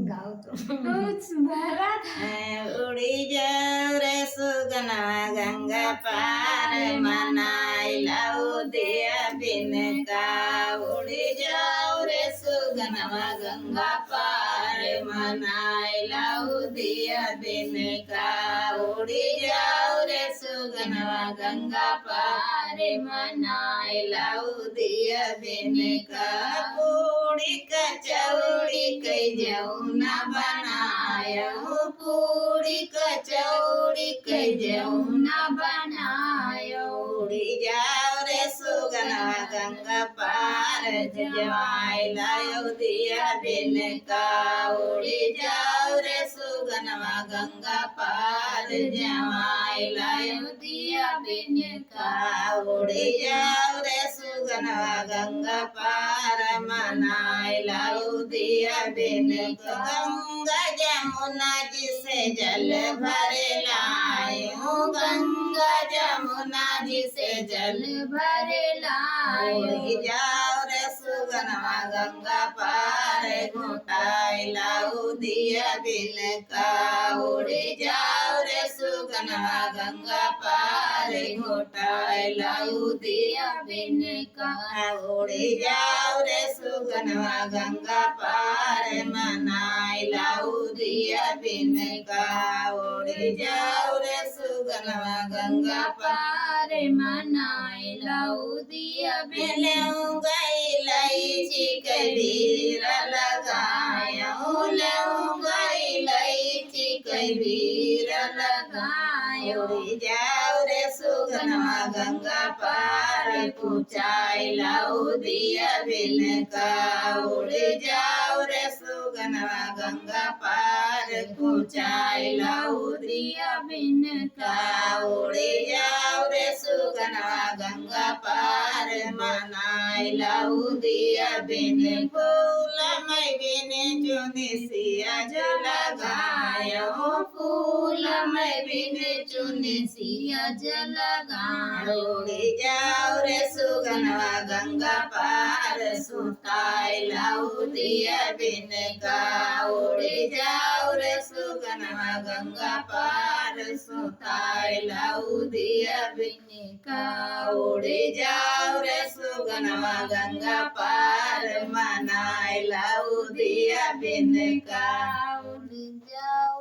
गाओ तो उड़ी जाओ रे सुगना गंगा पार मनाई लाओ दिया बिन का उड़ी जाओ रे सुगना गंगा पार मनाई लाओ दिया बिन का उड़ी जाओ रे सुगना गंगा पार मनाई लाओ दिया बिन का पूड़ी कचौड़ी कई जाऊं ना बनायो पूड़ी कचौड़ी कई जाऊं ना बनायो उड़ी जाओ रे सुगना गंगा पार जवाई लायो दिया बिन का उड़ी जाओ रे सुगना गंगा पार जवाई लायो दिया बिन का उड़ी जाओ रे सुगना गंगा पार मनाई लाओ दिया बिन गंगा जमुना जी से जल भरे लायो गंगा जमुना जी से जल भरे लायो जाओ रे सुगना गंगा पार घुटाई लाओ दिया बिन का उड़ी जाओ रे सुगना गंगा पार घुटाई लाओ दिया बिन का उड़ी जाओ रे सुगना गंगा पार मनाई लाओ दिया बिन का उड़ी जाओ रे सुगना गंगा पार मनाई लाओ दिया बिन गई लईची कबीर लगायो गई लईची कबीर लगायो उड़ी जाओ रे सुगना गंगा पार कुचाई लाओ दिया बिन का उड़ी जाओ रे सुगना गंगा पार कुचाई लाओ दिया बिन का उड़ी जाओ रे सुगना गंगा पार मनाई लाओ दिया बिन फूल मैं बिन चुनी सिया जला गायो फूल मैं बिन चुनी सिया जला गायो उड़ी जाओ रे सुगना गंगा पार सुताई लाओ दिया बिन का उड़ी जाओ रे सुगना गंगा पार सुताई लाओ दिया बिन का उड़ी जाओ रे सुगना गंगा पार मनाई लाओ दिया बिन का उड़ी जाओ